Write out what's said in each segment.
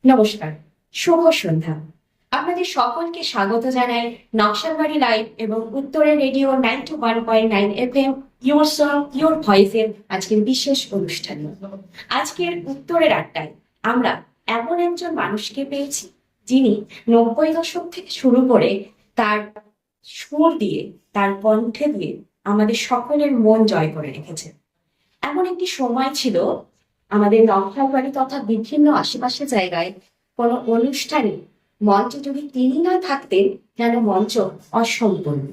নমস্কার, শুভ সন্ধ্যা। আপনাদের সকলকে স্বাগত জানাই নকশালবাড়ি লাইভ এবং উত্তরের radio 91.9 FM your song your ভয়েসের আজকের বিশেষ অনুষ্ঠানে। আজকের উত্তরের আড্ডায় আমরা এমন একজন মানুষকে পেয়েছি যিনি 90 দশক থেকে শুরু করে তার সুর দিয়ে, তার কণ্ঠে দিয়ে আমাদের সকলের মন জয় করে রেখেছেন। এমন একটি সময় ছিল আমাদের নকশালবাড়ি তথা বিভিন্ন আশেপাশে জায়গায় কোনো অনুষ্ঠানে মঞ্চে যদি তিনি না থাকতেন যেন মঞ্চ অসম্পূর্ণ।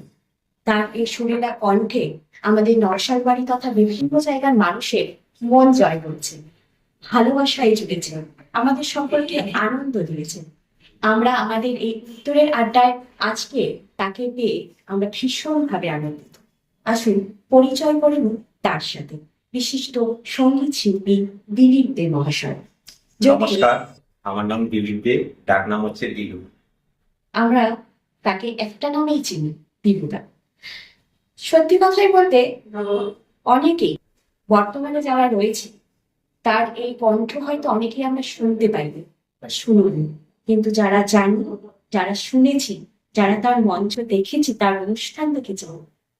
তার এই সুরেলা কণ্ঠে আমাদের নকশালবাড়ি তথা বিভিন্ন জায়গার মানুষের মন জয় করেছেন, ভালোবাসায় জুড়েছেন, আমাদের সকলকে আনন্দ দিয়েছেন। আমরা আমাদের এই উত্তরের আড্ডায় আজকে তাকে পেয়ে আমরা ভীষণভাবে আনন্দিত। আসুন পরিচয় করে নিই তার সাথে, বিশিষ্ট সঙ্গীত শিল্পী দিলীপ দে মহাশয়। নমস্কার, আমার নাম দিলীপ দে, ডাক নাম হচ্ছে দিলু। আমরা তাকে একটা নামেই চিনি, দিলুদা। সত্যি কথাই বলতে অনেকেই বর্তমানে যারা রয়েছে তার এই কণ্ঠ হয়তো অনেকেই আমরা শুনতে পাইনি বা শুনিনি, কিন্তু যারা জানি, যারা শুনেছি, যারা তার মঞ্চ দেখেছি, তার অনুষ্ঠান দেখেছি,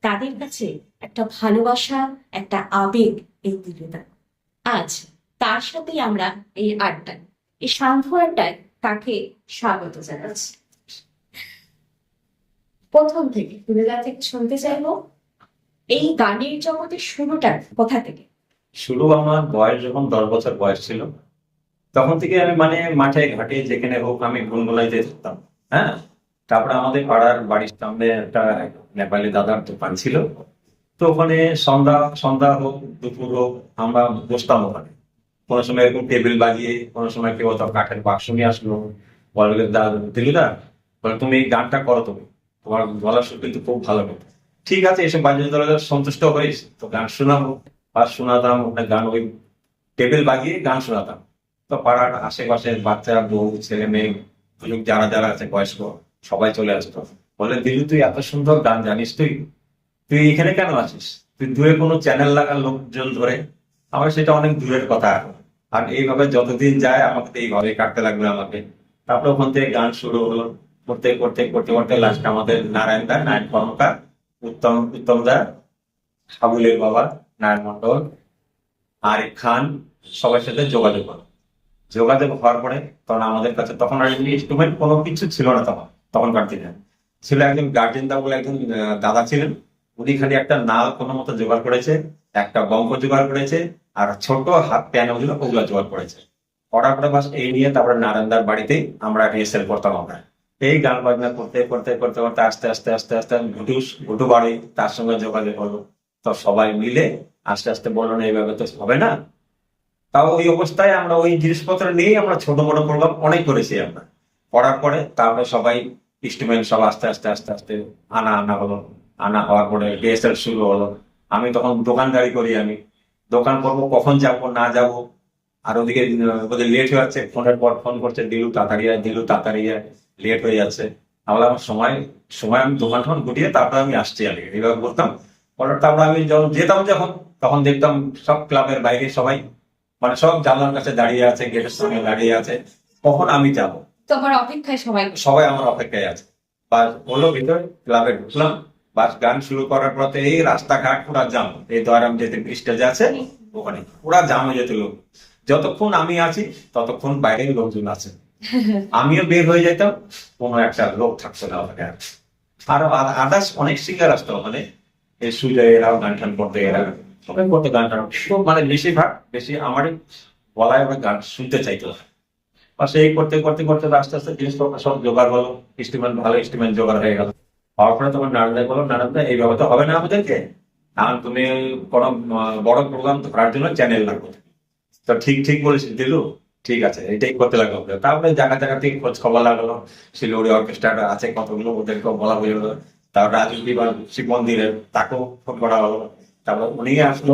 তাদের কাছে একটা ভালোবাসা, একটা আবেগ এই দিলুদা। আজ তার সাথেই আমরা এই আড্ডায়, এই সান্ধ্য আড্ডায় তাকে স্বাগত জানাচ্ছি। প্রথম থেকে দিলুদা থেকে শুনতে চাইবো এই গানের জগতের শুরুটা কোথা থেকে? শুরু আমার বয়স যখন 10 বছর বয়স ছিল, তখন থেকে আমি মাঠে ঘাটে যেখানে হোক আমি গুনগুনাইতে থাকতাম। হ্যাঁ, তারপরে আমাদের পাড়ার বাড়ির সামনে একটা নেপালি দাদার দোকান ছিল, তো ওখানে সন্ধ্যা সন্ধ্যা হোক দুপুর হোক আমরা বসতাম ওখানে। কোনো সময় এরকম টেবিল বাজিয়ে, কোনো সময় কেউ তো কাঠের বাক্স নিয়ে আসলো, বলবে দিলুদা, বলে তুমি এই গানটা করো, তুমি তোমার গলার সুর কিন্তু খুব ভালো করো। ঠিক আছে, এসব বাজিয়ে তোরা সন্তুষ্ট হইস তো গান শোনাবো। আর শোনাতাম ওখানে গান, ওই টেবিল বাজিয়ে গান শোনাতাম। তো পাড়ার আশেপাশের বাচ্চা, বউ, ছেলে মেয়ে, যারা যারা আছে বয়স্ক, সবাই চলে আসতো। বলে দিলু, তুই এত সুন্দর গান জানিস, তুই তুই এখানে কেন আছিস? তুই দূরে কোনো চ্যানেল লাগার লোকজন ধরে। আমার সেটা অনেক দূরের কথা। আর এইভাবে যতদিন যায় আমাকে তো এইভাবে কাটতে লাগলো আমাকে। তারপরে ওখান থেকে গান শুরু হলো, করতে করতে করতে করতে লাস্ট আমাদের নারায়ণ দা, নারায়ণ কর্মকার, উত্তম দা, সাবুলের বাবা নারায়ণ মন্ডল, আরিফ খান, সবার সাথে যোগাযোগ হলো। যোগাযোগ হওয়ার পরে তখন আমাদের কাছে তখন আর ইনস্ট্রুমেন্ট কোনো কিছু ছিল না। তখনকার দিনে ছিল একজন গার্জেন দা বলে একজন দাদা ছিলেন, উনি খালি একটা নাল কোনো মতো জোগাড় করেছে, একটা বঙ্ক জোগাড় করেছে, আর ছোট হাত পিয়ানো গুলো ওগুলো জোগাড় করেছে। করার পরে বাস এই নিয়ে তারপরে নারায়ণদার বাড়িতে আমরা রিহার্সেল করতাম। আমরা এই গান বাজনা করতে করতে করতে করতে আস্তে আস্তে আস্তে আস্তে ঘুটু বাড়ি তার সঙ্গে যোগাযোগ হলো। তো সবাই মিলে আস্তে আস্তে বললো না, এইভাবে তো হবে না। তাও ওই অবস্থায় আমরা ওই জিনিসপত্র নিয়েই আমরা ছোট মোটো প্রোগ্রাম অনেক করেছি। আমরা করার পরে তারপরে সবাই ইনস্ট্রুমেন্ট সব আস্তে আস্তে আস্তে আস্তে আনা হলো। আনা হওয়ার পরে রিহার্সাল শুরু হলো। আমি তখন দোকানদারি করি, আমি দোকান করবো, কখন যাব না যাব। আর ওদিকে ওদের লেট হয়ে যাচ্ছে, ফোনের পর ফোন করছে, দিলু তাড়াতাড়ি আয়, দিলু তাড়াতাড়ি আয়, লেট হয়ে যাচ্ছে। তাহলে আমার সময় সময় আমি দোকান টোকান গুটিয়ে তারপরে আমি আসছি আর কি, এইভাবে বলতাম। তারপরে আমি যখন যেতাম তখন দেখতাম সব ক্লাবের বাইরে সবাই, সব জানলার কাছে দাঁড়িয়ে আছে, গেটের সামনে দাঁড়িয়ে আছে, কখন আমি যাব। তোমার অপেক্ষায় সবাই সবাই আমার অপেক্ষায় আছে। বা হলো ভিতরে ক্লাবে ঢুকলাম, বাস গান শুরু করার পর এই রাস্তাঘাট পুরা জাম, এই দয়ারাম যেতে ব্রিজটা আছে ওখানে পুরা জাম হয়ে যেত লোক। যতক্ষণ আমি আছি ততক্ষণ বাইরের লোকজন আছে, আমিও বের হয়ে যেতাম, কোনো একটা লোক থাকতো না ওখানে। আরো আদার্স অনেক সিঙ্গার আসতো ওখানে, এই সুজয় এরাও গান টান করতে, এরা সবাই করতো গান টান। বেশি আমারই গলায় ওরা গান শুনতে চাইতো। পাশে এই করতে করতে করতে আস্তে আস্তে জিনিসপত্র সব জোগাড় হলো, ইনস্ট্রুমেন্ট ভালো ইনস্ট্রুমেন্ট জোগাড় হয়ে গেল। হওয়ার পরে তোমার নারায়ণদা বলো, নারায়ণদা এইভাবে তো হবে না আমাদেরকে, কারণ তুমি কোনো বড় প্রোগ্রাম ধরার জন্য চ্যানেল লাগবে। তো ঠিক বলেছি দিলু, ঠিক আছে, এটাই করতে লাগলো। তারপরে জায়গা জায়গা থেকে খোঁজ খবর লাগলো, শিলিগুড়ি অর্কেস্ট্রা আছে কতগুলো, ওদেরকেও বলা হয়ে গেলো। তারপর রাজনীতি বা শিব মন্দিরের তাকেও ফোন করা হলো। তারপর উনি আসলো,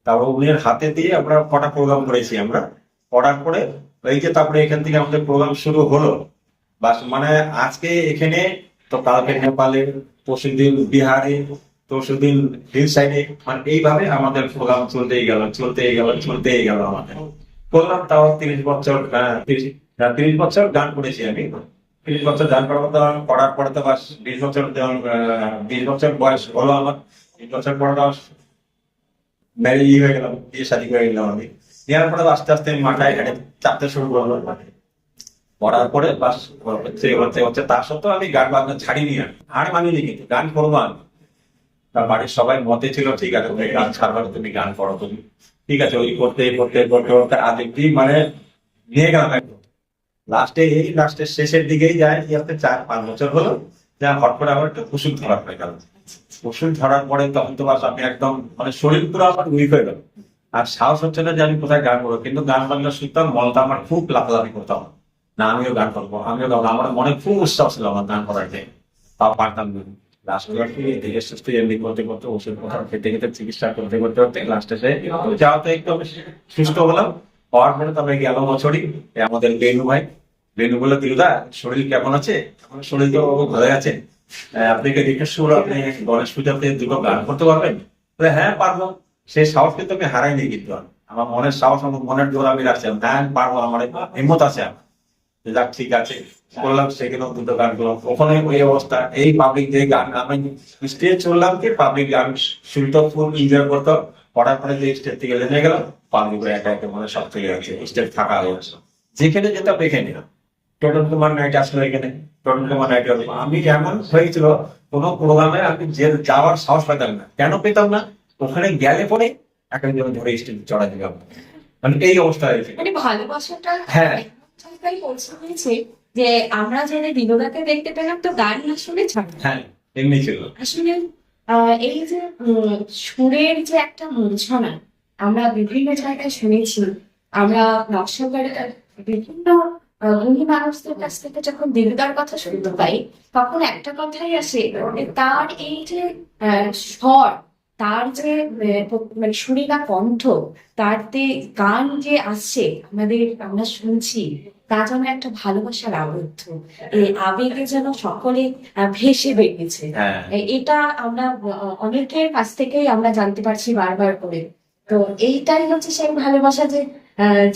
তারপর উনির হাতে দিয়ে আমরা কটা প্রোগ্রাম করেছি। আমরা করার পরে এই যে তারপরে এখান থেকে আমাদের প্রোগ্রাম শুরু হলো। বাস আজকে এখানে, তো কালকে নেপালে, পরশুদিন বিহারে, পরশুদিন হিল সাইডে, এইভাবে আমাদের প্রোগ্রাম চলতেই গেল আমাদের। করলাম তাও 30 বছর, 30 বছর গান করেছি আমি। 30 বছর গান করার পরে তো বাস 20 বছর 20 বছর বয়স হলো আমার। 20 বছর পরে তো ম্যারেজ হয়ে গেলাম, বিয়ে শাদী করে গেলাম আমি। নেওয়ার পরে আস্তে আস্তে আমি মাথায় ঘাটে চাপতে শুরু করলো। পড়ার পরে বাস হচ্ছে হচ্ছে হচ্ছে তার সত্ত্বেও আমি গান বাজনা ছাড়িনি, আর হার মানিনি, কিন্তু গান করবো আমি। তার বাড়ির সবাই মতে ছিল, ঠিক আছে তুমি গান ছাড়বা না, তুমি গান করো তুমি। ঠিক আছে, ওই করতে করতে করতে করতে আজ একটি মানে নিয়ে গেলাম একদম। লাস্টের শেষের দিকেই যায়, এই হচ্ছে 4-5 বছর হলো, যা হট করে আমার একটু ওষুধ ধরা হয়ে গেল। ওষুধ ধরার পরে তখন তো বাস আমি একদম মানে শরীর পুরো আমার উইক হয়ে গেল। আর সাহস হচ্ছে না যে আমি কোথায় গান করবো, কিন্তু গান বাজনা শুনতাম, মনটা আমার খুব লাফালাফি করতাম না, আমিও গান করবো আমিও গাবো। আমার মনে খুব উৎসাহ ছিল আমার গান করার যে, তাও পারতাম না। লাস্ট ধীরে সুস্থ এমনি করতে করতে ওষুধ কথা খেতে খেতে চিকিৎসা করতে করতে করতে লাস্টে সে যাওয়াতে একটু আমি সুস্থ হলাম। হওয়ার পরে তবে গেল বছরই আমাদের বেনু ভাই, বেনু বললো, দিলুদা শরীর কেমন আছে? আমার শরীর তো ভালো আছে, আপনাকে রিকোয়েস্ট করবো, আপনি গণেশ পূজাতে দুটো গান করতে পারবেন? বলে, হ্যাঁ পারবো। সেই সাহস কিন্তু আমি হারাইনি, কিন্তু আমার মনের সাহস, আমার মনের জোর আমি রাখছি, হ্যাঁ পারবো, আমার হিম্মত আছে। যাক ঠিক আছে, করলাম, সেখানেও দুটো গান করলাম। ওখানে ওই অবস্থা, এই পাবলিক যে গান আমি স্টেজ চললাম, কি পাবলিক গান শুনতো, ফুল এনজয় করতো। পড়ার পরে যে স্টেজ থেকে নেমে গেলাম, পাবলিক একা একা মানে সব চলে যাচ্ছে, স্টেজ থাকা হয়েছে। যেখানে যেতাম এখানে টোটন কুমার নাইট আসলো, এখানে টোটন কুমার নাইট হলো। আমি এমন হয়েছিল, কোনো প্রোগ্রামে আমি যে যাওয়ার সাহস পেতাম না। কেন পেতাম না? ওখানে গেলে পরে একজন ধরে স্টেজ চড়া দিলাম, মানে এই অবস্থা হয়েছে। মানে ভালোবাসাটা হ্যাঁ। জায়গায় পৌঁছে হয়েছে যে আমরা যদি বিনোদাকে দেখতে পেলাম তো গান না শুনে ছাড়া। হ্যাঁ, এমনি ছিল। আসলে এই যে সুরের যে একটা মূর্ছনা আমরা বিভিন্ন জায়গায় শুনেছি, আমরা নকশালবাড়িতে বিভিন্ন গুণী মানুষদের কাছ থেকে যখন দিলদার কথা শুনতে পাই, তখন একটা কথাই আসে যে তার এই যে স্বর, তার যে মানে সুরেলা কণ্ঠ, তার যে গান যে আসছে আমরা শুনছি, তা যেন একটা ভালোবাসার আবদ্ধ, এই আবেগে যেন সকলে ভেসে বেরিয়েছে। হ্যাঁ, এটা আমরা অনেকের কাছ থেকেই আমরা জানতে পারছি বারবার করে। তো এইটাই হচ্ছে সেই ভালোবাসা, যে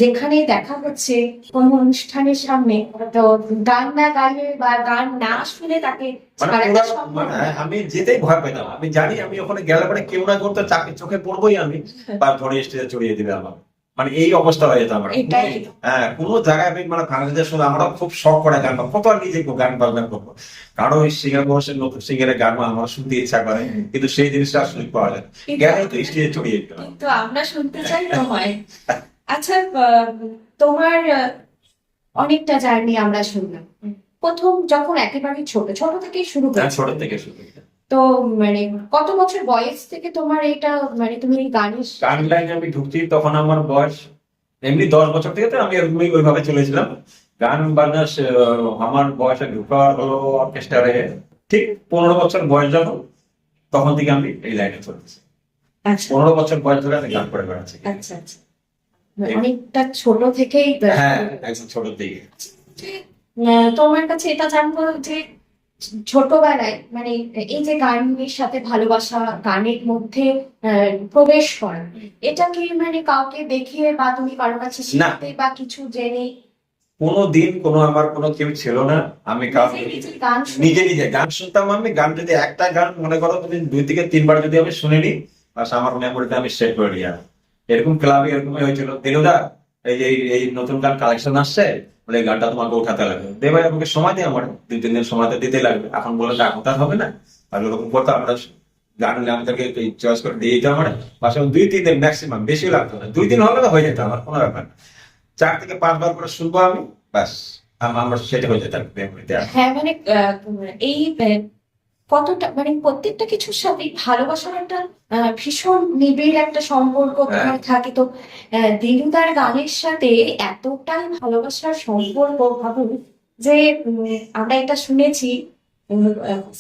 যেখানে দেখা হচ্ছে কোন অনুষ্ঠানের সামনে, তো গান না গাইলে বা গান না শুনে তাকে মানে ছাড়াটা সম্ভব না। আমি যেতেই ভয় পেতাম। আমি জানি আমি ওখানে গেলে পরে কেউ না করতে চোখে পড়বোই, আমি বা ধরে স্টেজে চড়িয়ে দিবে আমার, মানে এই অবস্থা হয়ে যেত আমার। এটাই হ্যাঁ, কোনো জায়গায় আমি মানে বাংলাদেশের শুনে আমরা খুব শখ করে গান গাবো, কত আর নিজে গান বাজনা করবো। কারো ওই সিঙ্গার বয়সের নতুন সিঙ্গারের গান আমার শুনতে ইচ্ছা করে, কিন্তু সেই জিনিসটা আসলে পাওয়া যায় গেলে তো স্টেজে চড়িয়ে দিতে হবে। কিন্তু আমরা শুনতে চাই তো হয়। আচ্ছা, তোমার অনেকটা জার্নি আমরা শুনলাম। প্রথম যখন একেবারে ছোট ছোট থেকে শুরু হ্যাঁ, করেছো, ছোট থেকে শুরু। তো মানে কত বছর বয়স থেকে তোমার এটা মানে তুমি এই গানের গান লাইনে আমি ঢুকছি তখন আমার বয়স এমনি 10 বছর থেকে, তো আমি এরকমই ওইভাবে চলেছিলাম। গান বাজনা আমার বয়সে ঢুকার হলো অর্কেস্ট্রারে ঠিক 15 বছর বয়স যখন, তখন থেকে আমি এই লাইনে চলেছি। আচ্ছা 15 বছর বয়স ধরে আমি গান করে বেড়াচ্ছি। আচ্ছা আচ্ছা, অনেকটা ছোট থেকেই হ্যাঁ, একদম ছোট থেকে। তোমার কাছে এটা জানবো যে ছোটবেলায় মানে এই যে গানের সাথে ভালোবাসা, গানের মধ্যে প্রবেশ করা, এটা কি মানে কাউকে দেখে বা তুমি কারোর কাছে শিখতে বা কিছু জেনে কোনোদিন আমার কোনো কেউ ছিল না। আমি নিজে নিজে গান শুনতে? নিজে নিজে গান শুনতাম। আমি গান যদি একটা গান মনে করো তুমি 2 থেকে 3 বার যদি আমি শুনে নিই, বাস আমার মেমোরিতে আমি সেভ করে নিই। এরকম ক্লাবে এরকমই হয়েছিল, দিনুদা এই যে এই নতুন গান কালেকশন আসছে, বলে এই গানটা তোমাকে উঠাতে লাগবে। দে ভাই, আমাকে সময় দিয়ে, আমার 2-3 দিন সময় তো দিতে লাগবে। এখন বলে এখন তার হবে না, আর ওরকম করতে আমরা গান আমাদেরকে চয়েস করে দিয়ে দিতে আমার বাসা 2-3 দিন ম্যাক্সিমাম, বেশি লাগতো না। 2 দিন হলে তো হয়ে যেত আমার, কোনো ব্যাপার না। 4 থেকে 5 বার করে শুনবো আমি, ব্যাস আমার সেটা হয়ে যেত মেমোরিতে। হ্যাঁ মানে এই কতটা মানে প্রত্যেকটা কিছুর সাথে ভালোবাসার একটা ভীষণ নিবিড় একটা সম্পর্ক তোমার থাকে। তো দিলুদার গানের সাথে এতটাই ভালোবাসার সম্পর্ক, ভাবুন যে আমরা এটা শুনেছি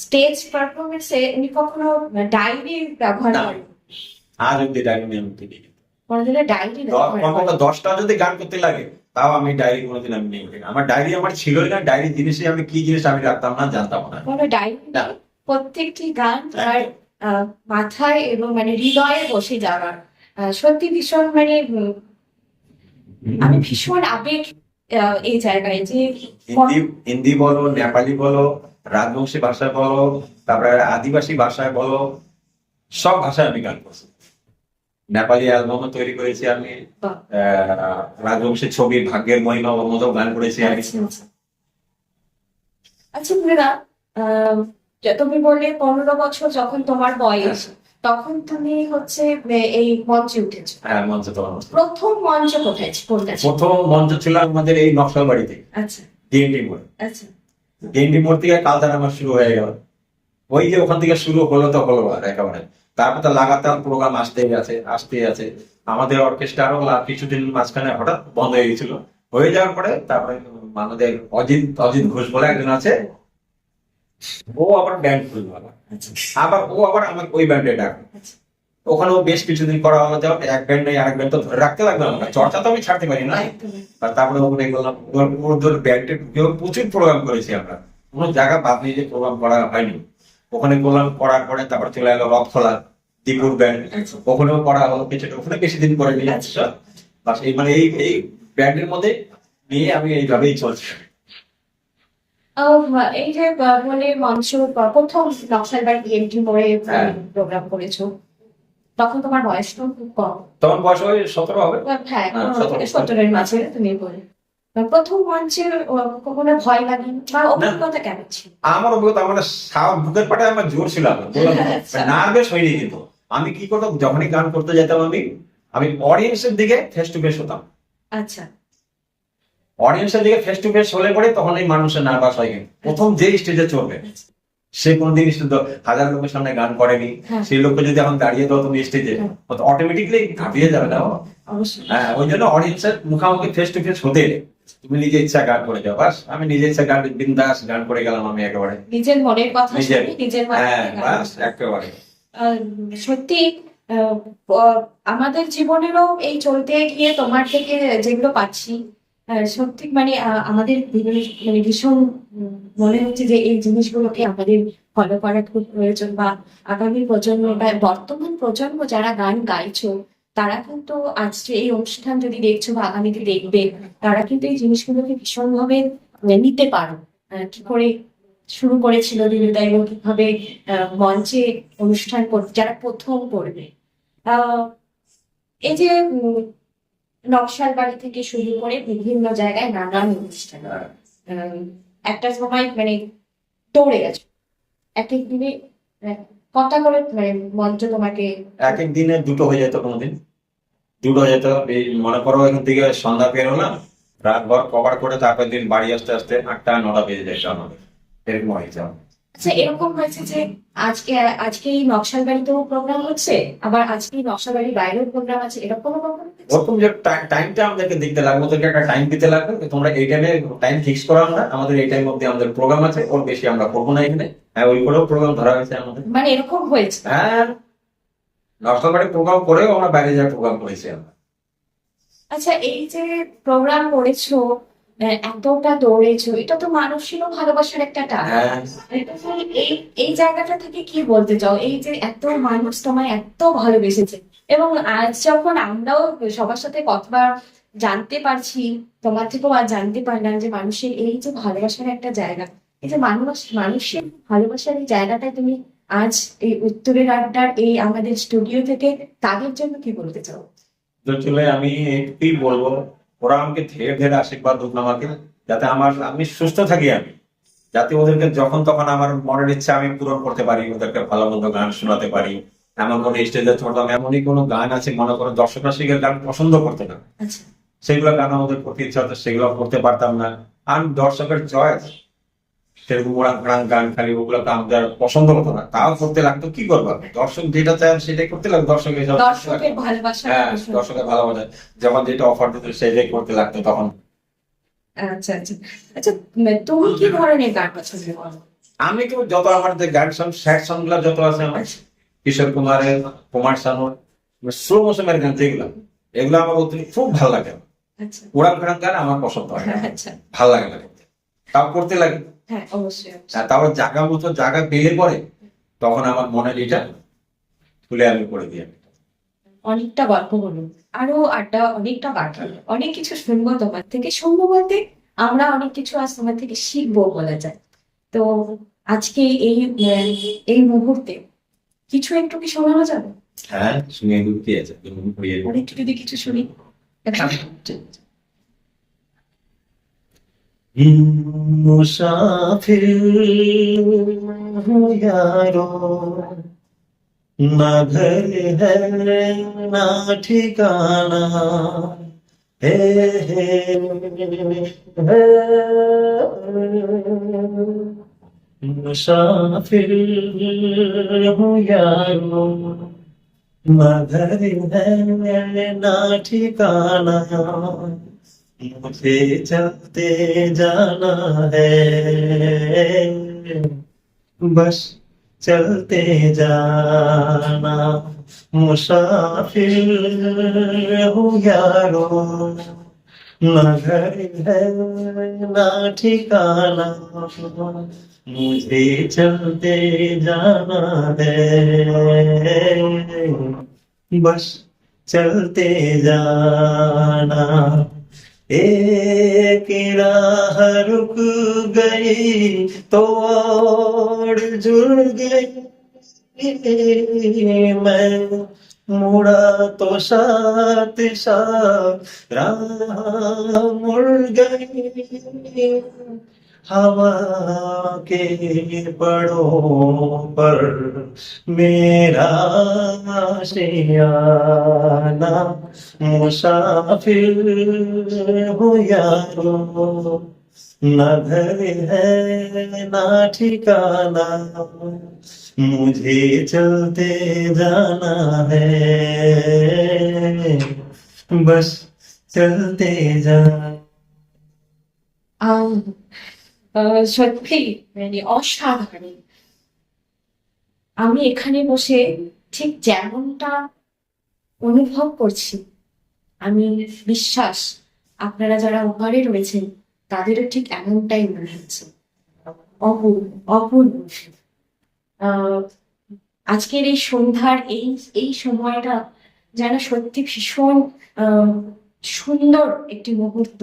স্টেজ পারফরমেন্সে উনি কখনো ডায়েরি ব্যবহার না। করেন, আজ অব্দি ডায়েরি আমি কিনি। কোনোদিনও ডায়েরি ব্যবহার অন্তত করেন। 10টা যদি গান করতে লাগে, তাও আমি ডায়েরি কোনোদিন আমি নিই না। আমার ডায়েরি আমার ছিলই না। ডায়েরি জিনিসে আমি কি জিনিস আমি রাখতাম না, জানতাম না। কোনো ডায়েরি না। প্রত্যেকটি গান তার মাথায় এবং মানে হৃদয়ে বসে যাওয়ার সত্যি ভীষণ মানে আমি ভীষণ আবেগ এই জায়গায় যে হিন্দি হিন্দি বলো, নেপালি বলো, রাজবংশী ভাষায় বলো, তারপরে আদিবাসী ভাষায় বলো, সব ভাষায় আমি গান করছি। নেপালি অ্যালবামও তৈরি করেছি আমি, বাহ, রাজবংশী ছবি ভাগ্যের মহিমা ওর মতো গান করেছি আমি। আচ্ছা আচ্ছা। আচ্ছা মৃণা, তুমি বললে 15 বছর যখন তোমার বয়স, তখন তুমি হচ্ছে এই মঞ্চে উঠেছো। হ্যাঁ, মঞ্চে তো প্রথম মঞ্চ কোথায় কোনটা ছিল? প্রথম মঞ্চ ছিল আমাদের এই নকশালবাড়িতে, আচ্ছা ডিএনডি মোড়। আচ্ছা ডিএনডি মোড় থেকে কালচার আমার শুরু হয়ে গেল। ওই যে ওখান থেকে শুরু হলো তো হলো আর একেবারে। তারপর তো লাগাতার প্রোগ্রাম আসতেই আছে। আমাদের অর্কেস্ট্রারও কিছুদিন মাঝখানে হঠাৎ বন্ধ হয়ে গেছিল। হয়ে যাওয়ার পরে তারপরে আমাদের অজিত অজিত ঘোষ বলে একজন আছে, ও আবার ব্যান্ড খুললো আবার। আচ্ছা ও আবার আমার ওই ব্যান্ডে ডাকলো। আচ্ছা। ওখানেও বেশ কিছুদিন করা হলো, যাও এক ব্যান্ড নেই আরেক ব্যান্ড তো ধরে রাখতে লাগবে, আমরা চর্চা তো আমি ছাড়তে পারি না। একদম। আর তারপরে ওখানে বললাম ওদের ব্যান্ডে প্রচুর প্রোগ্রাম করেছি আমরা, কোনো জায়গা বাদ নিয়ে যে প্রোগ্রাম করা হয়নি। ওখানে করলাম, করার পরে তারপর চলে এলো রথখোলা, দীপুর ব্যান্ড, আচ্ছা। ওখানেও করা হলো কিছুটা, ওখানে বেশি দিন করে নিয়ে আচ্ছা। বাস এই মানে এই ব্যান্ডের মধ্যে নিয়ে আমি এইভাবেই চলছি। এই যে বলে মঞ্চ প্রথম নকশালবাড়ি বিএনটি মোড়ে হ্যাঁ। প্রোগ্রাম করেছো, তখন তোমার বয়স তো খুব কম। তখন বয়স ওই 17 হবে। হ্যাঁ, হ্যাঁ, 15 থেকে 17-এর মাঝে তুমি বলে। প্রথম মঞ্চে কোনো ভয় লাগে বা অভিজ্ঞতা কেমন ছিল? আমার অভিজ্ঞতা, আমার বুকের পাটায় আমার জোর ছিল, আচ্ছা। নার্ভাস হয়নি। কিন্তু আমি কি করতাম, যখনই গান করতে যেতাম আমি অডিয়েন্সের দিকে ফেস টু ফেস হতাম। আচ্ছা অডিয়েন্সের দিকে ফেস টু ফেস হলে পরে তখন এই মানুষের নার্ভাস হয়। কিন্তু প্রথম যে স্টেজে চলবে, সে কোনদিন শুধু হাজার লোকের সামনে গান করেনি, হ্যাঁ। সেই লোককে যদি এখন দাঁড়িয়ে দাও তুমি স্টেজে, অটোমেটিকলি ঘাবিয়ে যাবে না ও? অবশ্যই। হ্যাঁ, ওই জন্য অডিয়েন্সের মুখামুখি ফেস টু ফেস হতে তুমি নিজে ইচ্ছা গান করে যাও। বাস আমি নিজে ইচ্ছা গান বিন্দাস গান করে গেলাম আমি একেবারে। নিজের মনের কথা নিজের, শুনে নিজের হ্যাঁ মাধ্যমে গান বাস করা। একেবারে। সত্যি আহ, আমাদের জীবনেরও এই চলতে গিয়ে তোমার থেকে যেগুলো পাচ্ছি, সত্যি মানে আমাদের মানে ভীষণ মনে হচ্ছে যে এই জিনিসগুলোকে আমাদের ফলো করা খুব প্রয়োজন, বা আগামী প্রজন্ম বা বর্তমান প্রজন্ম যারা গান গাইছো, তারা কিন্তু আজ যে এই অনুষ্ঠান যদি দেখছো বা আগামীতে দেখবে, তারা কিন্তু এই জিনিসগুলোকে ভীষণভাবে নিতে পারো। কি করে শুরু করেছিল দিদিদা এবং কিভাবে মঞ্চে অনুষ্ঠান যারা প্রথম করবে। আহ এই যে নকশালবাড়ি থেকে শুরু করে বিভিন্ন জায়গায় নানান অনুষ্ঠান, আহ, একটা সময় মানে দৌড়ে গেছো এক এক দিনে, কটা করে মানে মঞ্চ তোমাকে? এক এক দিনে দুটো হয়ে যেত, কোনোদিন দুটো হয়ে যেত। এই মনে করো এখান থেকে সন্ধ্যা বের হলাম, রাত ভর কভার করে তারপর দিন বাড়ি আসতে আসতে 8টা-9টা বেজে যায় আমাদের, এরকম হয়েছে। আচ্ছা, এরকম হয়েছে যে আজকে আজকে এই নকশালবাড়িতেও প্রোগ্রাম হচ্ছে, আবার আজকে এই নকশালবাড়ির বাইরেও প্রোগ্রাম আছে, এরকম প্রোগ্রাম হচ্ছে? ওরকম যে টাইমটা আমাদেরকে দেখতে লাগবে, ওদেরকে একটা টাইম দিতে লাগবে, তোমরা এই টাইমে টাইম ফিক্স করা না, আমাদের এই টাইম অব্দি আমাদের প্রোগ্রাম আছে, ওর বেশি আমরা করবো না এখানে। হ্যাঁ, ওই করেও প্রোগ্রাম ধরা হয়েছে আমাদের। মানে এরকম হয়েছে? হ্যাঁ, নকশালবাড়ি প্রোগ্রাম করেও আমরা বাইরে যাওয়ার প্রোগ্রাম করেছি আমরা। আচ্ছা, এই যে প্রোগ্রাম করেছো, এতটা দৌড়েছো, এটা তো মানুষেরও ভালোবাসার একটা টান। হ্যাঁ, এটা তো এই এই জায়গাটা থেকে কি বলতে চাও, এই যে এত মানুষ তোমায় এত ভালোবেসেছে, এবং আজ যখন আমরাও সবার সাথে কথা জানতে পারছি, তোমার থেকেও আজ জানতে পারলাম যে মানুষের এই যে ভালোবাসার একটা জায়গা, এই যে মানুষের ভালোবাসার এই জায়গাটায় তুমি আজ এই উত্তরের আড্ডার এই আমাদের স্টুডিও থেকে তাদের জন্য কি বলতে চাও? তো চলে আমি একটুই বলবো, ওরা আমাকে ধীরে ধীরে আশীর্বাদ দিন আমাকে, যাতে আমি সুস্থ থাকি, আমি যাতে ওদেরকে যখন তখন আমার মনের ইচ্ছা আমি পূরণ করতে পারি, ওদেরকে ভালো মন্দ গান শোনাতে পারি। এমন কোনো স্টেজে চড়তাম, এমনই কোনো গান আছে মনে করো দর্শকরা সেই গান পছন্দ করতে না, আচ্ছা সেগুলো গান আমাদের করতে ইচ্ছা হতো, সেগুলো করতে পারতাম না। আর দর্শকের চয়েস সেরকম ওরাং ফরাং গান খালি ওগুলো তো আমাদের পছন্দ হতো না, তাও করতে লাগতো। কি করবো, দর্শক যেটা চায় সেটাই করতে লাগতো। দর্শকের ভালোবাসা। হ্যাঁ, দর্শকের ভালোবাসা যখন যেটা অফার দিত সেটাই করতে লাগতো তখন। আচ্ছা আচ্ছা আচ্ছা, তুমি কি ধরনের গান পছন্দ করো? আমি কেউ যত আমার যে গান সং স্যাড সং গুলা যত আছে আমার, কিশোর কুমারের, কুমার শানুর, স্লো মোশনের গান যেগুলো, এগুলো আমার খুব ভালো লাগে। আচ্ছা ওরাং ফরাং গান আমার পছন্দ হয় না, আচ্ছা, ভালো লাগে না করতে। তাও করতে লাগে। হ্যাঁ অবশ্যই অবশ্যই। আর তারপর জায়গা মতো জায়গা পেলে পরে তখন আমার মনে এটা তুলে আমি করে দিই। অনেকটা গল্প হলো, আরো আড্ডা অনেকটা বাকি, অনেক কিছু শুনবো তোমার থেকে। শুনবো বলতে আমরা অনেক কিছু আজ তোমার থেকে শিখবো বলা যায়। তো আজকে এই মুহূর্তে কিছু একটু কি শোনানো যাবে? হ্যাঁ, শুনে কি আছে, তুমি পড়িয়ে দিও। অনেকটু যদি কিছু শুনি। मुसाफिर हूँ यारो, ना घर है ना ठिकाना, हे हे हे। मुसाफिर हूँ यारो, ना घर है ना ठिकाना, मुझे चलते जाना है, बस चलते जाना। मुसाफिर हूँ यारो, ना घर है ना ठिकाना, मुझे चलते जाना है, बस चलते जाना। एक राह रुक गई तो और जुड़ गई, मैं मुड़ा तो साथ साथ राह मुड़ गई, हवा के पड़ों पर मेरा आशियाना। मुसाफिर हूँ यारो, ना घर है ना ठिकाना, मुझे चलते जाना है, बस चलते जाना। সত্যি মানে অসাধারণ। আমি এখানে বসে ঠিক যেমনটা অনুভব করছি, আমি বিশ্বাস আপনারা যারা ওপারে রয়েছেন তাদেরও ঠিক এমনটাই মনে হচ্ছে। অপূর্ব, অপূর্ব। আহ, আজকের এই সন্ধ্যার এই এই সময়টা যেন সত্যি ভীষণ আহ, সুন্দর একটি মুহূর্ত।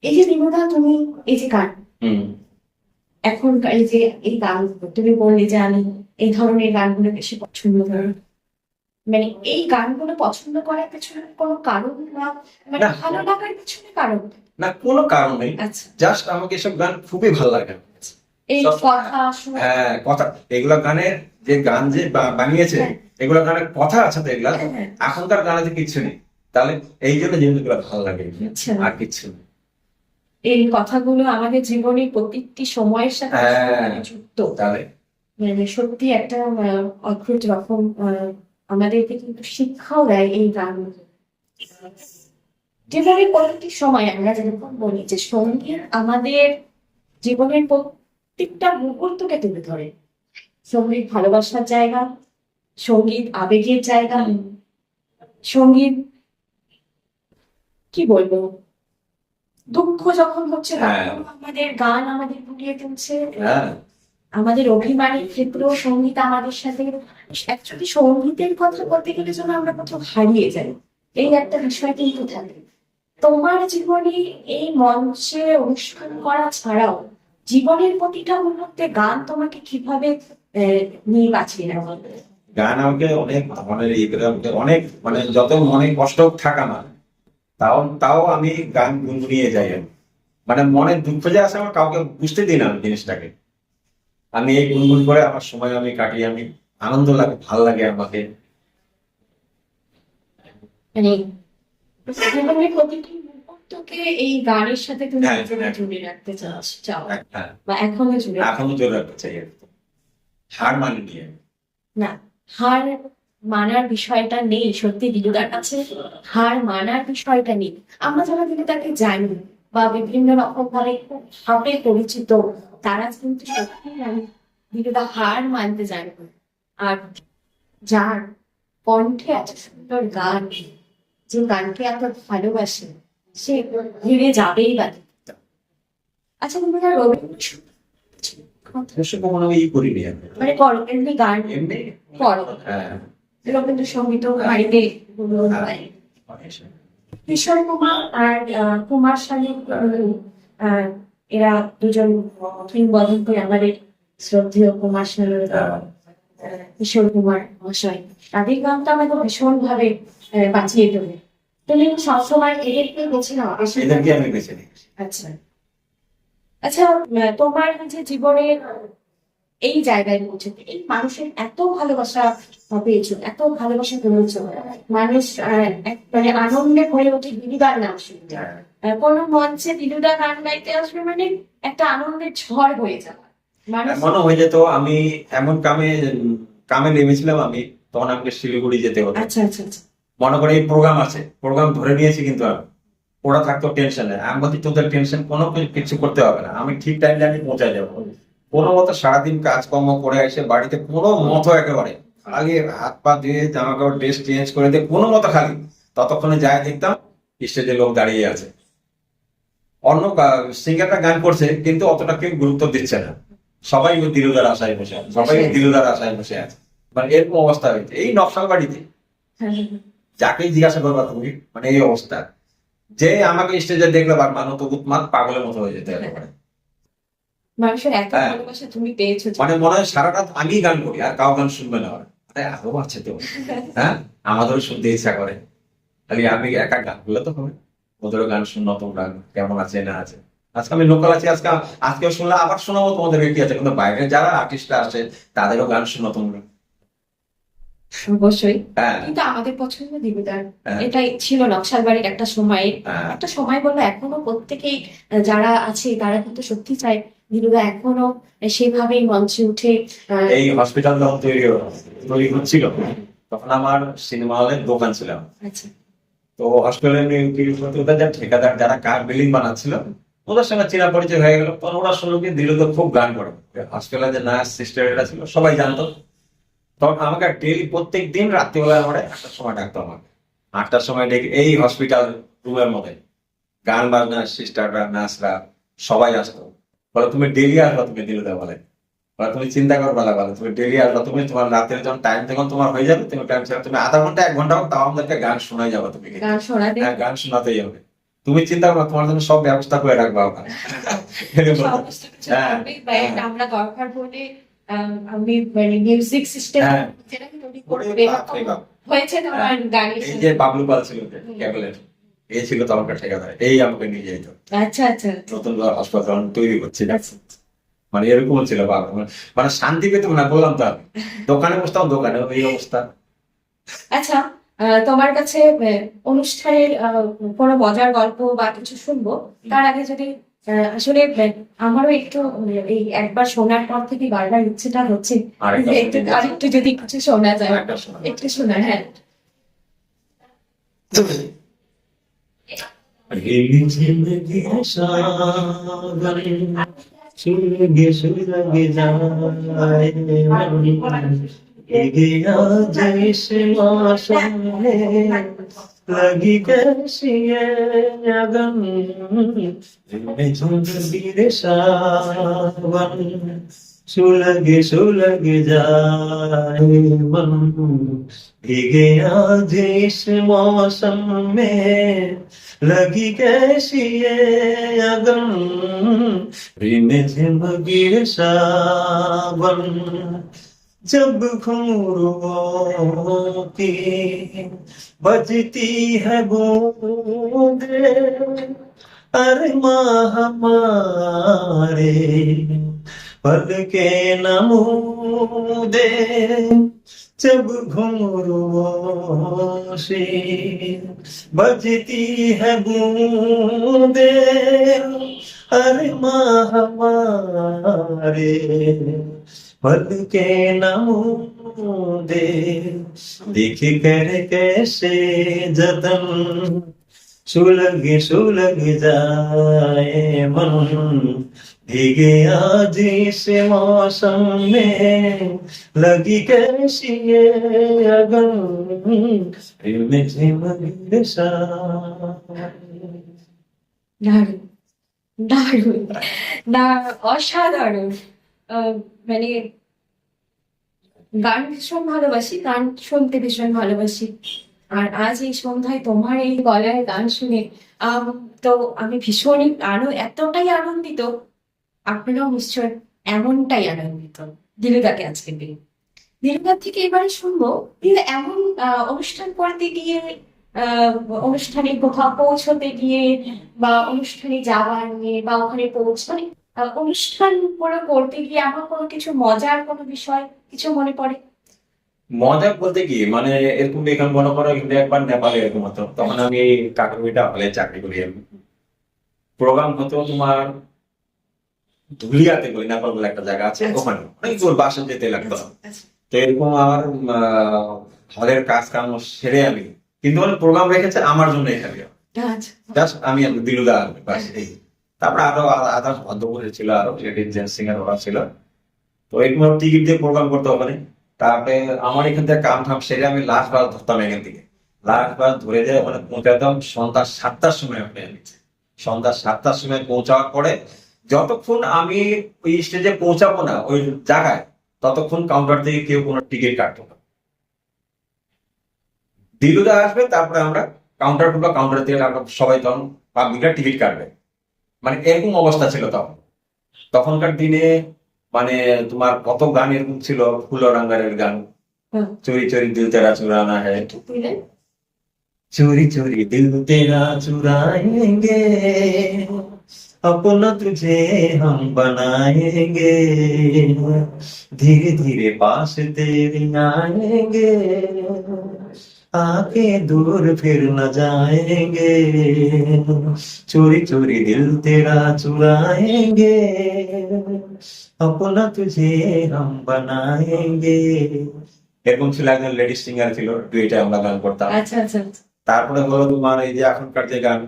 এই যে বিনোদা, তুমি এই যে গান, এখন এই যে এই গানগুলো তুমি বললে যে আমি এই ধরনের গানগুলো বেশি পছন্দ করি, মানে এই গানগুলো পছন্দ করার পেছনে কোনো কারণ বা মানে না। ভালো লাগার পেছনে কারণ? না, কোনো কারণ নেই, আচ্ছা, জাস্ট আমাকে এসব গান খুবই ভালো লাগে। এই সব- কথা শুনে হ্যাঁ, কথা, এগুলা গানের যে গান যে বানিয়েছে, হ্যাঁ। এগুলা গানের কথা আছে তো, এগুলা হ্যাঁ, এখনকার গানে তো কিচ্ছু নেই, তাহলে এই জন্য জিনিসগুলো ভালো লাগে, আচ্ছা। আর কিচ্ছু নেই। এই কথাগুলো আমাদের জীবনের প্রত্যেকটি সময়ের সাথে হ্যাঁ। যুক্ত। তাহলে মানে সত্যি একটা অদ্ভুত রকম আমাদেরকে কিন্তু শিক্ষাও দেয় এই গানগুলো। জীবনের প্রত্যেকটি সময় আমরা যেরকম বলি যে সঙ্গীত আমাদের জীবনের প্রত্যেকটা মুহূর্তকে তুলে ধরে। সঙ্গীত ভালোবাসার জায়গা, সঙ্গীত আবেগের জায়গা, সঙ্গীত কি বলবো, দুঃখ যখন হচ্ছে হ্যাঁ। তখন আমাদের গান আমাদের ফুটিয়ে তুলছে। হ্যাঁ, আমাদের অভিমানের ক্ষেত্রেও সঙ্গীত আমাদের সাথে, অ্যাকচুয়ালি সঙ্গীতের কথা বলতে গেলে যেন আমরা কোথাও হারিয়ে যাই, এই একটা বিষয় কিন্তু থাকে। তোমার জীবনে এই মঞ্চে অনুষ্ঠান করা ছাড়াও জীবনের প্রতিটা মুহূর্তে গান তোমাকে কিভাবে নিয়ে বাঁচিয়ে রাখে? গান আমাকে অনেক ধরনের ইয়ে করে, আমাকে অনেক, মানে যত মনে কষ্ট থাকা না, তাও তাও আমি গান গুনগুনিয়ে যাই আমি। মানে মনে দুঃখ যে আসে, আমার কাউকে বুঝতে দিই না আমি জিনিসটাকে, আমি এই গুনগুন করে আমার সময় আমি কাটিয়ে, আমি আনন্দ লাগে, ভালো লাগে আমাকে। মানে জীবনের প্রতিটি মুহূর্তকে এই গানের সাথে তুমি হ্যাঁ, নিজেকে হ্যাঁ। জুড়ে রাখতে চাও হ্যাঁ, বা এখনো জুড়ে এখনো জোর রাখতে চাই আর কি। হার মানি নিয়ে। না, হার মানার বিষয়টা নেই। সত্যি দিলুদার কাছে হার মানার বিষয়টা নেই। আমরা যারা দিলুদাকে জানি বা বিভিন্ন রকম ভাবে পরিচিত, তারা কিন্তু সত্যি জানি দিলুদা হার মানতে জানে না। আর যার কণ্ঠে এত সুন্দর গান, যে গানকে এত ভালোবাসে, সে হেরে যাবেই বা কি। আচ্ছা, তুমি রবীন্দ্র অবশ্য কখনো ই করিনি আমি। মানে করো এমনি গান এমনি। করো? হ্যাঁ, রবীন্দ্রসঙ্গীত বাড়িতে হয়। কিশোর কুমার আর কুমার শানু, এরা দুজন কিংবদন্তি আমাদের শ্রদ্ধেয় কুমার শানু, কিশোর কুমার মহাশয়। তাদের গান তো আমাকে ভীষণ ভাবে বাঁচিয়ে তোলে। তুমি সবসময় এদেরকে বেছে নাও? এদেরকে আমি বেছে নিই। আচ্ছা আচ্ছা, তোমার যে জীবনের এই জায়গায় পৌঁছতে এই মানুষের এত ভালোবাসা পেয়েছো, এত ভালোবাসা পেয়েছো, মানুষ মানে আনন্দে ভরে ওঠে দিদিদার নাম শুনতে। কোনো মঞ্চে দিদিদা গান গাইতে আসবে মানে একটা আনন্দের ঝড় হয়ে যাবে মানুষ। মনে হয়ে যেত আমি এমন কামে নেমেছিলাম আমি, তখন আমাকে শিলিগুড়ি যেতে হতো। আচ্ছা আচ্ছা আচ্ছা। মনে করে এই প্রোগ্রাম আছে, প্রোগ্রাম ধরে নিয়েছি, কিন্তু আমি ওরা থাকতো টেনশনে। আমি বলছি তোদের টেনশন, কোনো কিছু করতে হবে না, আমি ঠিক টাইমে আমি পৌঁছায় যাবো। কোনো মতো সারাদিন কাজকর্ম করে এসে বাড়িতে কোনো মতো একেবারে আগে হাত পা ধুয়ে জামা কাপড় ড্রেস চেঞ্জ করে দিয়ে কোনো মতো খালি ততক্ষণে যাই দেখতাম স্টেজে লোক দাঁড়িয়ে আছে, অন্য সিঙ্গারটা গান করছে কিন্তু অতটা কেউ গুরুত্ব দিচ্ছে না, সবাই ওই দিলুদার আশায় বসে আছে, সবাই ওই দিলুদার আশায় বসে আছে। মানে এরকম অবস্থা হয়েছে এই নকশাল বাড়িতে। যাকেই জিজ্ঞাসা করবা তুমি, মানে এই অবস্থা, যে আমাকে স্টেজে দেখলে মানুষ তো উন্মাদ পাগলের মতো হয়ে যেতে একেবারে। মানুষের এত হ্যাঁ। ভালোবাসা তুমি পেয়েছো যে। মানে মনে হয় সারা রাত আমি গান করি আর কাউ গান শুনবে না, আরে আরো আছে তো, হ্যাঁ আমাদেরও শুনতে ইচ্ছা করে, খালি আমি একা গান করলে তো হবে, ওদেরও গান শুনো তোমরা কেমন আছে না আছে। আজকে আমি লোকাল আছি, আজকেও শুনলে আবার শোনাবো তোমাদের কি আছে, কিন্তু বাইরে যারা আর্টিস্টরা আসে তাদেরও গান শুনো তোমরা। অবশ্যই। হ্যাঁ কিন্তু আমাদের পছন্দ দিবিদার, হ্যাঁ, এটাই ছিল নকশাল বাড়ির একটা সময়। হ্যাঁ। একটা সময় বললো এখনো প্রত্যেকেই যারা আছে তারা কিন্তু সত্যি চায় দিলুদা এখনো সেভাবেই মঞ্চে উঠে। এই হসপিটাল যখন তৈরি হচ্ছিল তখন আমার সিনেমা হলের দোকান ছিল। আচ্ছা তো হসপিটালে ওদের যা ঠিকাদার যারা কার বিল্ডিং বানাচ্ছিল ওদের সঙ্গে চেনা পরিচয় হয়ে গেল, তখন ওরা শুনলো কি দিলুদা খুব গান করে। হসপিটালে যে নার্স সিস্টার এরা ছিল সবাই জানতো। তখন আমাকে ডেলি প্রত্যেক দিন রাত্রিবেলা আমার 8টার সময় ডাকতো, আমাকে 8টার সময় ডেকে এই হসপিটাল রুমের মধ্যে গান বাজনা সিস্টাররা নার্সরা সবাই আসতো, বলে তুমি ডেলি আসবা, তুমি দিলুদা বলে তুমি চিন্তা করবা না, বলে তুমি ডেলি আসবা, তুমি তোমার রাতের যখন টাইম যখন তোমার হয়ে যাবে তুমি টাইম ছাড়া তুমি আধা ঘন্টা 1 ঘন্টা হোক তাও আমাদেরকে গান শোনাই যাবে, তুমি গান শোনাতে হ্যাঁ গান শোনাতেই হবে, তুমি চিন্তা করো তোমার জন্য সব ব্যবস্থা করে রাখবা ওখানে। সমস্ত কিছু হ্যাঁ, করবে, বা হ্যাঁ। আমরা দরকার পড়লে আমি মানে মিউজিক সিস্টেম হ্যাঁ। যেটা কি তৈরি ওরে করবে বাপ রে বাপ। হয়েছে তোমার গানের এই সাথে। যে বাবলু পাল ছিল ক্যাবলেট, এই ছিল তো আমাকে ঠিকাদার, এই আমাকে নিয়ে যেত আচ্ছা আচ্ছা নতুন হাসপাতাল তৈরি করছে, মানে এরকম ছিল বাবা, মানে শান্তি পেতাম না, বললাম তো আমি দোকানে বসতাম, দোকানে এই অবস্থা। আচ্ছা, তোমার কাছে অনুষ্ঠানের কোনো মজার গল্প বা কিছু শুনবো, তার আগে যদি আসলে আমারও একটু এই একবার শোনার পর থেকে বারবার ইচ্ছেটা হচ্ছে আরেকটা যে একটু আরেকটু যদি কিছু শোনা যায়, আরেকটা শোনা। একটু শোনা। হ্যাঁ जिंदगी सावन सुलगे जाए गया जैसे मौसम में लगी कैसी है अगन जिंदगी सावन सुलगे जाए मन भीगे आज इस मौसम में लगी कैसी है अगन रिम गिर सावन जब घुंघरुओं की बजती है बूंदे अरमां हमारे पल के नमूदे जब घुंघरुओं से बजती है बूंदे अरमां हमारे पल के नमूदे देख कर कैसे जतन सुलग जाए मन भीगे आज इस मौसम में लगी कैसी है अगन झिम দারুণ দারুণ না, অসাধারণ। মানে গান ভীষণ ভালোবাসি, গান শুনতে ভীষণ ভালোবাসি। আর আজ এই সন্ধ্যায় তোমার এই গলায় গান শুনে আম, তো আমি ভীষণই এতটাই আনন্দিত, আপনারাও নিশ্চয় এমনটাই আনন্দিত দিলুদাকে আজকে পেয়ে। দিলুদার থেকে এবারে শুনবো দিলু এমন অনুষ্ঠান করতে গিয়ে, আহ, অনুষ্ঠানে কোথাও পৌঁছতে গিয়ে বা অনুষ্ঠানে যাওয়ার নিয়ে বা ওখানে মানে অনুষ্ঠান পুরো করতে গিয়ে আমার কোনো কিছু মজার কোনো বিষয় কিছু মনে পড়ে? মজা বলতে কি মানে এরকম এখানে মনে করো কিন্তু একবার নেপালে এরকম হতো, তখন আমি কাকুমিটা হলে চাকরি করি। আমি প্রোগ্রাম হতো তোমার ধুলিয়াতে বলি, নেপাল বলে একটা জায়গা আছে, আচ্ছা। ওখানে অনেক দূর বাসে যেতে লাগতো। আচ্ছা, আচ্ছা, তো এরকম আমার হলের কাজ কাম সেরে আমি কিন্তু মানে প্রোগ্রাম রেখেছে আমার জন্য এখানে, আচ্ছা, জাস্ট আমি আর দিলুদা বাস এই। তারপরে আরো আদার্স ভদ্র ছিল, আরো লেডিস জেন্টস সিঙ্গার ওরা ছিল। তো এরকম টিকিট দিয়ে প্রোগ্রাম করতে ওখানে। তারপরে আমার এখান থেকে কাম ঠাম সেরে আমি লাস্ট বাস ধরতাম এখান থেকে, লাস্ট বাস ধরে যায় ওখানে পৌঁছাতাম সন্ধ্যা 7টার সময়। ওখানে আমি সন্ধ্যা 7টার সময় পৌঁছাওয়ার পরে যতক্ষণ আমি ওই স্টেজে পৌঁছাবো না ওই জায়গায়, ততক্ষণ কাউন্টার থেকে কেউ কোনো টিকিট কাটতো না। দিলুদা আসবে, তারপরে আমরা কাউন্টার ঢুকবো, কাউন্টার থেকে আমরা সবাই তখন পাবলিকরা টিকিট কাটবে। মানে এরকম অবস্থা ছিল তখন। তখনকার দিনে মানে তোমার কত গান এরকম ছিল, ফুলো রঙ্গারের গান, হুম। চোরি চোরি দিল তেরা চুরানা है, একটু দিলেন? चोरी चोरी दिल तेरा चुराएंगे, अपना तुझे हम बनाएंगे, धीरे धीरे पास तेरे आएंगे, आके दूर फिर न जाएंगे, चोरी चोरी दिल तेरा चुराएंगे, अपना तुझे हम बनाएंगे। এরকম ছিল, একজন লেডিস সিঙ্গার ছিল, ডুয়েটে আমরা গান করতাম। আচ্ছা, আচ্ছা, আচ্ছা। তারপরে হলো তোমার এই যে এখনকার যে গান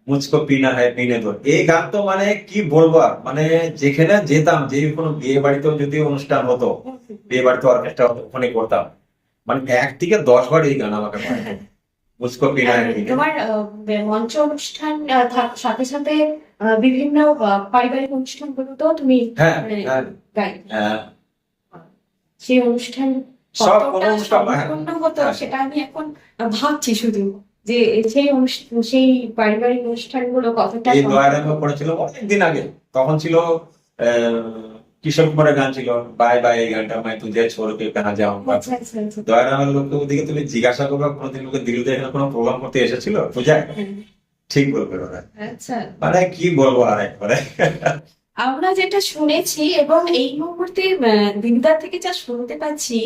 মুঝকো পিনা হয় পিনে দো, এই গান তো মানে কি বলবো আর, মানে যেখানে যেতাম, যে কোনো বিয়ে বাড়িতেও যদি অনুষ্ঠান হতো, বিয়ে বাড়িতে অর্কেস্ট্রা হতো, ওখানে করতাম। মানে 1 থেকে 10 বার এই গান আমাকে পাঠাতো, মুঝকো পিনা হয় পিনে দো। তোমার মঞ্চ অনুষ্ঠান সাথে সাথে বিভিন্ন পারিবারিক অনুষ্ঠানগুলোতেও তুমি হ্যাঁ, মানে হ্যাঁ, গাই, হ্যাঁ, সেই অনুষ্ঠান সব কতটা কোনো অনুষ্ঠান, হ্যাঁ, সম্পূর্ণ হতো হ্যাঁ। সেটা আমি এখন ভাবছি শুধু, যে সেই অনুষ্ঠান, সেই পারিবারিক অনুষ্ঠানগুলো কতটা এই সম্পূর্ণ। দয়ারঙ্গ পড়েছিল অনেকদিন আগে, তখন ছিল কিশোর কুমারের গান ছিল, বাই বাই, এই গানটা मैं तुझे छोड़ के कहाँ जाऊंगा। আচ্ছা, আচ্ছা, আচ্ছা। দয়ারামের লোককে ওদিকে তুমি জিজ্ঞাসা করবে কোনোদিন লোকে দিল্লিতে এখানে কোনো প্রোগ্রাম করতে এসেছিল পূজায়, হ্যাঁ, ঠিক বলবে ওরা। আচ্ছা। মানে কি বলবো আর একবারে। আমরা যেটা শুনেছি এবং এই মুহূর্তে দিলদার থেকে যা শুনতে পাচ্ছি,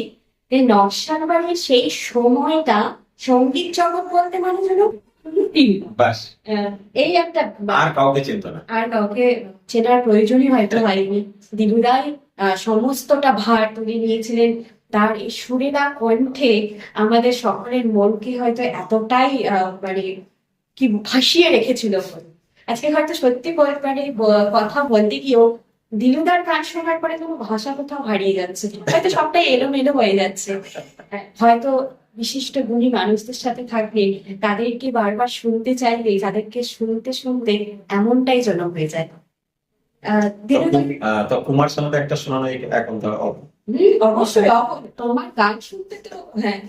যে নকশান বাড়ির সেই সময়টা সঙ্গীত জগৎ বলতে মানে যেন দিলদা। বাস, এই একটা আর কাউকে চিনত না। আর কাউকে চেনার প্রয়োজনই হয়তো হয়নি। দিলুদাই সমস্তটা ভার তুলে নিয়েছিলেন, তার এই সুরেলা কণ্ঠে আমাদের সকলের মনকে হয়তো এতটাই মানে কি ভাসিয়ে রেখেছিল। আজকে হয়তো সত্যি মানে কথা বলতে গিয়েও দিলুদার গান শোনার পরে কোনো ভাষা কোথাও হারিয়ে যাচ্ছে, হয়তো সবটাই এলোমেলো হয়ে যাচ্ছে। হয়তো বিশিষ্ট গুণী মানুষদের সাথে থাকলে তাদেরকে বারবার শুনতে চাইলে, তাদেরকে শুনতে শুনতে এমনটাই যেন হয়ে যায়। দিলুদা, তো কুমার শানুর একটা শোনানো এখন তো অবশ্যই তোমার গান শুনতে তো হ্যাঁ।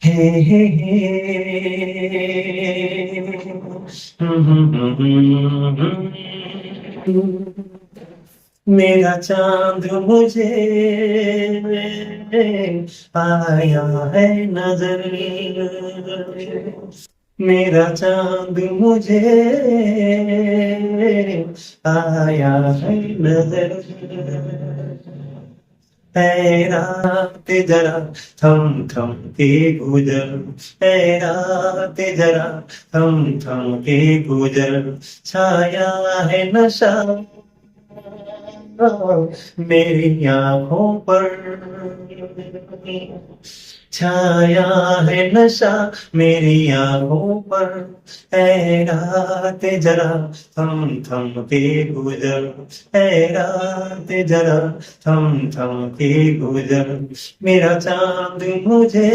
हे हे हे मेरा चांद मुझे आया है नजर, मेरा चांद मुझे आया है नजर, ऐ रात जरा थम थम के गुजर, ऐ रात जरा थम थम के गुजर, छाया है नशा मेरी आंखों पर, छाया है नशा मेरी आंखों पर, है रात जरा थम थम के गुजर, है रात जरा थम थम के गुजर, मेरा चांद मुझे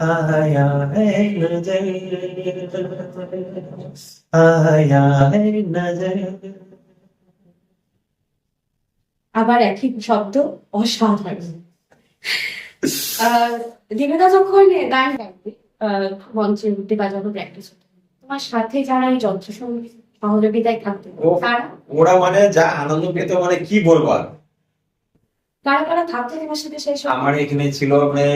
आया है नजर, आया है नजर। আবার একই শব্দ, অসাধারণ। আহ, দীপিকা যখন গান গাইবে, মঞ্চে উঠতে বা যখন প্র্যাকটিস হতো, তোমার সাথে যারা এই যন্ত্রসঙ্গীত সহযোগিতায় থাকতো, ও তারা ওরা মানে যা আনন্দ পেত মানে কি বলবো আর। কারা কারা থাকতো তোমার সাথে সেই সময়? আমার এখানে ছিল মানে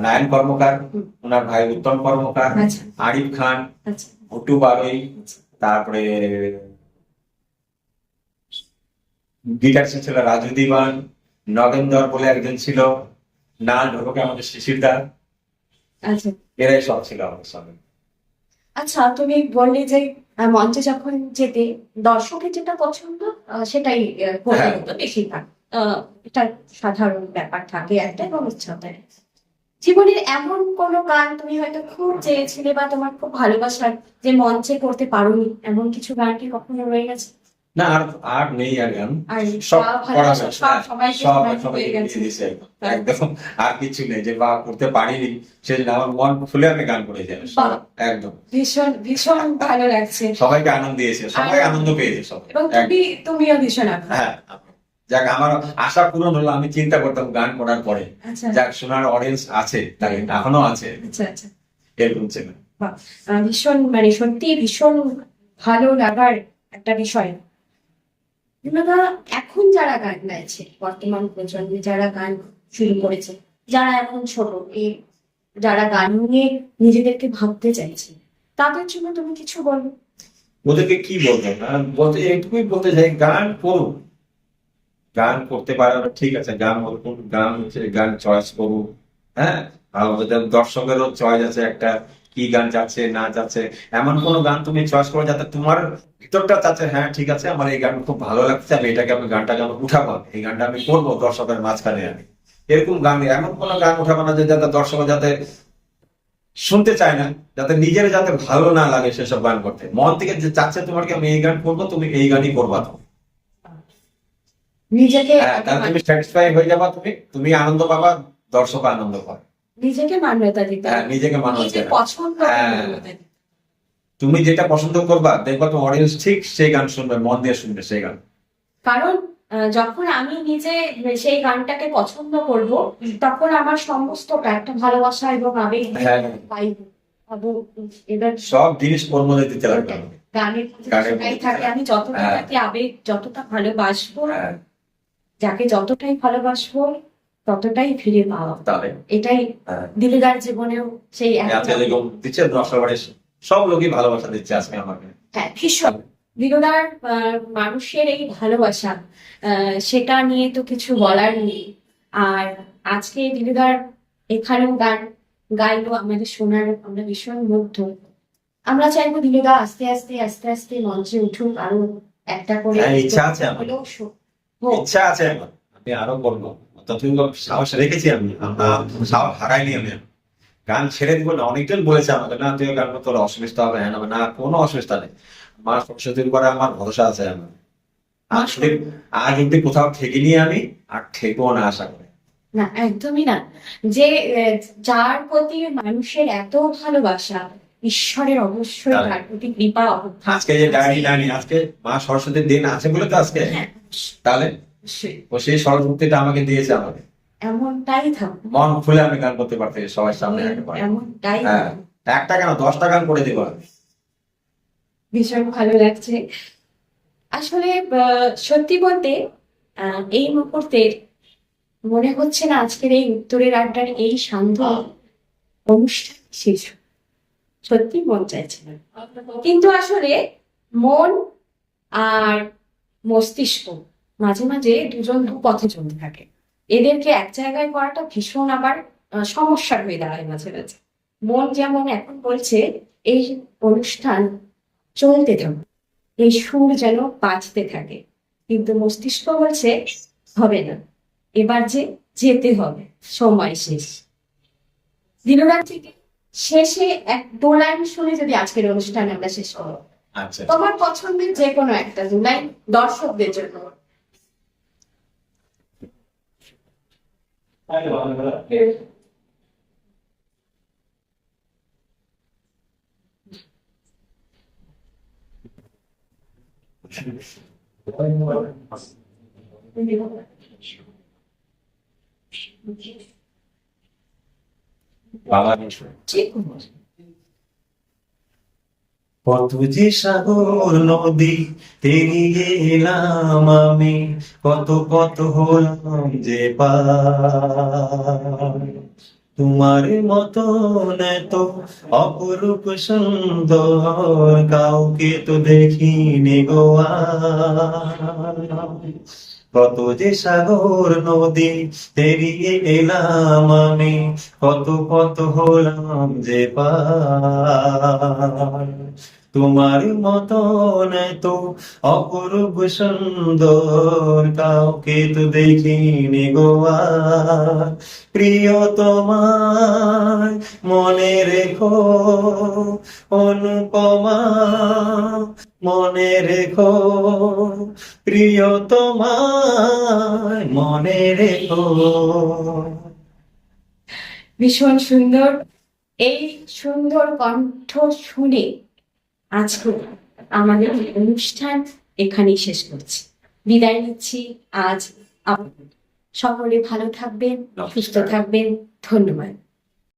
নায়ন কর্মকার, হুম। ওনার ভাই উত্তম কর্মকার, আচ্ছা আরিফ খান, আচ্ছা ভুট্টু বারোই, তারপরে গিটার ছিল রাজু দিবান, নগেন্দর বলে একজন ছিল, নাল ঢোকে আমাদের শিশিরদা, আচ্ছা এরাই সব ছিল আমার সঙ্গে। আচ্ছা, তুমি বললে যে মঞ্চে যখন যেতে দর্শকের যেটা পছন্দ সেটাই করতে হ্যাঁ। হতো বেশিরভাগ। এটা সাধারণ ব্যাপার থাকে একটা, এবং ইচ্ছা থাকে। জীবনের এমন কোনো গান তুমি হয়তো খুব চেয়েছিলে বা তোমার খুব ভালোবাসার, যে মঞ্চে করতে পারোনি, এমন কিছু গান কি কখনো রয়ে গেছে? না, আর আর নেই আর গান, আর সব বা করা ভালোবাসা হয়েছে, সব সবাইকে সব সবাই সবাই হয়ে গেছে। দিয়ে দিয়েছে একদম। আর কিছু নেই যে বা করতে পারিনি, সেজন্য আমার মন খুলে আমি গান করে যাই বাহ। একদম। ভীষণ ভীষণ ভালো লাগছে। সবাইকে আনন্দ দিয়েছে, সবাই আনন্দ পেয়েছে সবাই। এবং তুমিও ভীষণ আগ্রহী। হ্যাঁ, যাক আমার আশা পূরণ হলো। আমি চিন্তা করতাম গান করার পরে আচ্ছা যাক শোনার অডিয়েন্স আছে, তাই এখনো আছে, আচ্ছা আচ্ছা। এরকম ছিল। বাহ, ভীষণ মানে সত্যি ভীষণ ভালো লাগার একটা বিষয়। দাদা, এখন যারা গান গাইছে, বর্তমান প্রজন্মে যারা গান শুরু করেছে, যারা এখন ছোট, এই যারা গান নিয়ে নিজেদেরকে ভাবতে চাইছে, তাদের জন্য তুমি কিছু বলো? ওদেরকে কি বলবো, বলতে এইটুকুই বলতে চাই, গান করুক, গান করতে পারে ঠিক আছে, গান কোন গান হচ্ছে গান চয়েস করুক। হ্যাঁ, আর ওদের দর্শকেরও চয়েস আছে একটা, কি গান যাচ্ছে না যাচ্ছে, এমন কোন গান তুমি চয়েস করো যাতে তোমার ভিতরটা চাচ্ছে হ্যাঁ ঠিক আছে আমার এই গান খুব ভালো লাগছে, আমি এটাকে আমি গানটাকে আমি উঠাবো, এই গানটা আমি করবো দর্শকের মাঝখানে। আমি এরকম গান, এমন কোন গান উঠাবো না যে যাতে দর্শক যাতে শুনতে চায় না, যাতে নিজের যাতে ভালো না লাগে সেসব গান করতে। মন থেকে যে চাচ্ছে তোমার কি আমি এই গান করবো, তুমি এই গানই করবা। তো নিজেকে তাহলে তুমি স্যাটিসফাই হয়ে যাবা, তুমি তুমি আনন্দ পাবা, দর্শক আনন্দ পাবে। নিজেকে মান্যতা দিতে হ্যাঁ, হবে। নিজেকে মানাতে নিজের হবে। পছন্দ হ্যাঁ। মান্যতা দিতে হবে। তুমি যেটা পছন্দ করবা দেখবা তো অডিয়েন্স ঠিক সেই গান শুনবে, মন দিয়ে শুনবে সেই গান। কারণ যখন আমি নিজে সেই গানটাকে পছন্দ করব, তখন আমার সমস্তটা একটা ভালোবাসা এবং আবেগ হ্যাঁ। পাইব। এবং এবার সব জিনিস ওর মধ্যে দিতে লাগবে আমাকে। গানের প্রতি গানের সেটাই প্রতি। থাকে, আমি যতটা হ্যাঁ। তাকে আবেগ, যতটা ভালোবাসবো, হ্যাঁ, যাকে যতটাই ভালোবাসবো ততটাই ফিরে পাওয়া। তাহলে এটাই হ্যাঁ। দিলদার জীবনেও সেই আজকে যেরকম দিচ্ছে দর্শক বাড়ির সব লোকই ভালোবাসা দিচ্ছে আজকে আমাকে। হ্যাঁ, ভীষণ দিলদার মানুষের এই ভালোবাসা, সেটা নিয়ে তো কিছু বলার নেই। আর আজকে দিলদার এখানেও গান গাইলো, আমাদের শোনার আমরা ভীষণ মুগ্ধ। আমরা চাইবো দিলদা আস্তে আস্তে আস্তে আস্তে মঞ্চে উঠুক, আরো একটা করে হ্যাঁ, ইচ্ছা আছে আমার। হলেও হোক। ইচ্ছা আছে আমার, আমি আরো করবো, ততদিন সাহস রেখেছি আমি, সাহস হারাইনি আমি। গান ছেড়ে দিব না, অনেকজন বলেছে আমাকে না তুই গান করতে, তোর অসুবিধা হবে, হ্যাঁ না কোনো অসুবিধা নেই, মা সরস্বতীর উপরে আমার ভরসা আছে। আমার আজ অব্দি কোথাও ঠেকিনি আমি, আর ঠেকবো না আশা করি। না, একদমই না। যে যার প্রতি মানুষের এত ভালোবাসা, ঈশ্বরের অবশ্যই তাহলে? তার প্রতি কৃপা অবশ্যই। আজকে যে ডায়েরি ডায়নি, আজকে মা সরস্বতীর দিন আছে বলে তো আজকে, হ্যাঁ, তাহলে অবশ্যই। ও সেই সরস্বতীটা আমাকে দিয়েছে আমাকে, এমনটাই থাকুক, মন খুলে আমি গান করতে পারছি সবার সামনে একেবারে। এমনটাই হ্যাঁ, থাকুক। একটা কেন 10টা গান করে দিব আমি। ভীষণ ভালো লাগছে আসলে। সত্যি বলতে এই মুহূর্তে মনে হচ্ছে না আজকের এই উত্তরের আড্ডার এই শান্ত অনুষ্ঠান শেষ হোক। সত্যি মন চাইছে না, কিন্তু আসলে মন আর মস্তিষ্ক মাঝে মাঝে দুজন দু পথে চলতে থাকে। এদেরকে এক জায়গায় করাটা ভীষণ আবার সমস্যার হয়ে দাঁড়ায় মাঝে মাঝে। মন যেমন এখন বলছে এই অনুষ্ঠান চলতে থাকুক, এই সুর যেন বাজতে থাকে, কিন্তু মস্তিষ্ক বলছে হবে না, এবার যে যেতে হবে, সময় শেষ। দিনরাত থেকে শেষে এক দু লাইন শুনে যদি আজকের অনুষ্ঠান আমরা শেষ করবো। আচ্ছা, তোমার পছন্দের যে কোনো একটা দু লাইন দর্শকদের জন্য। বাবা যে কোনো। কত যে সাগর নদী পেরিয়ে এলাম আমি, কত কত হলাম যে পার। তোমার মতন এত অপরূপ সুন্দর কাউকে তো দেখিনি গো আর। কত যে সাগর নদী পেরিয়ে এলাম আমি, কত কত হলাম যে পার। তোমার মতন এত অপরূপ সুন্দর কাউকে তো দেখিনি গো আর। প্রিয় তোমায় মনে রেখো অনুপমা, মনে রেখো প্রিয় তোমায় মনে রেখো। ভীষণ সুন্দর। এই সুন্দর কণ্ঠ শুনে আজকে আমাদের এই অনুষ্ঠান এখানেই শেষ করছি। বিদায় নিচ্ছি আজ। সকলে ভালো থাকবেন, সুস্থ থাকবেন। ধন্যবাদ।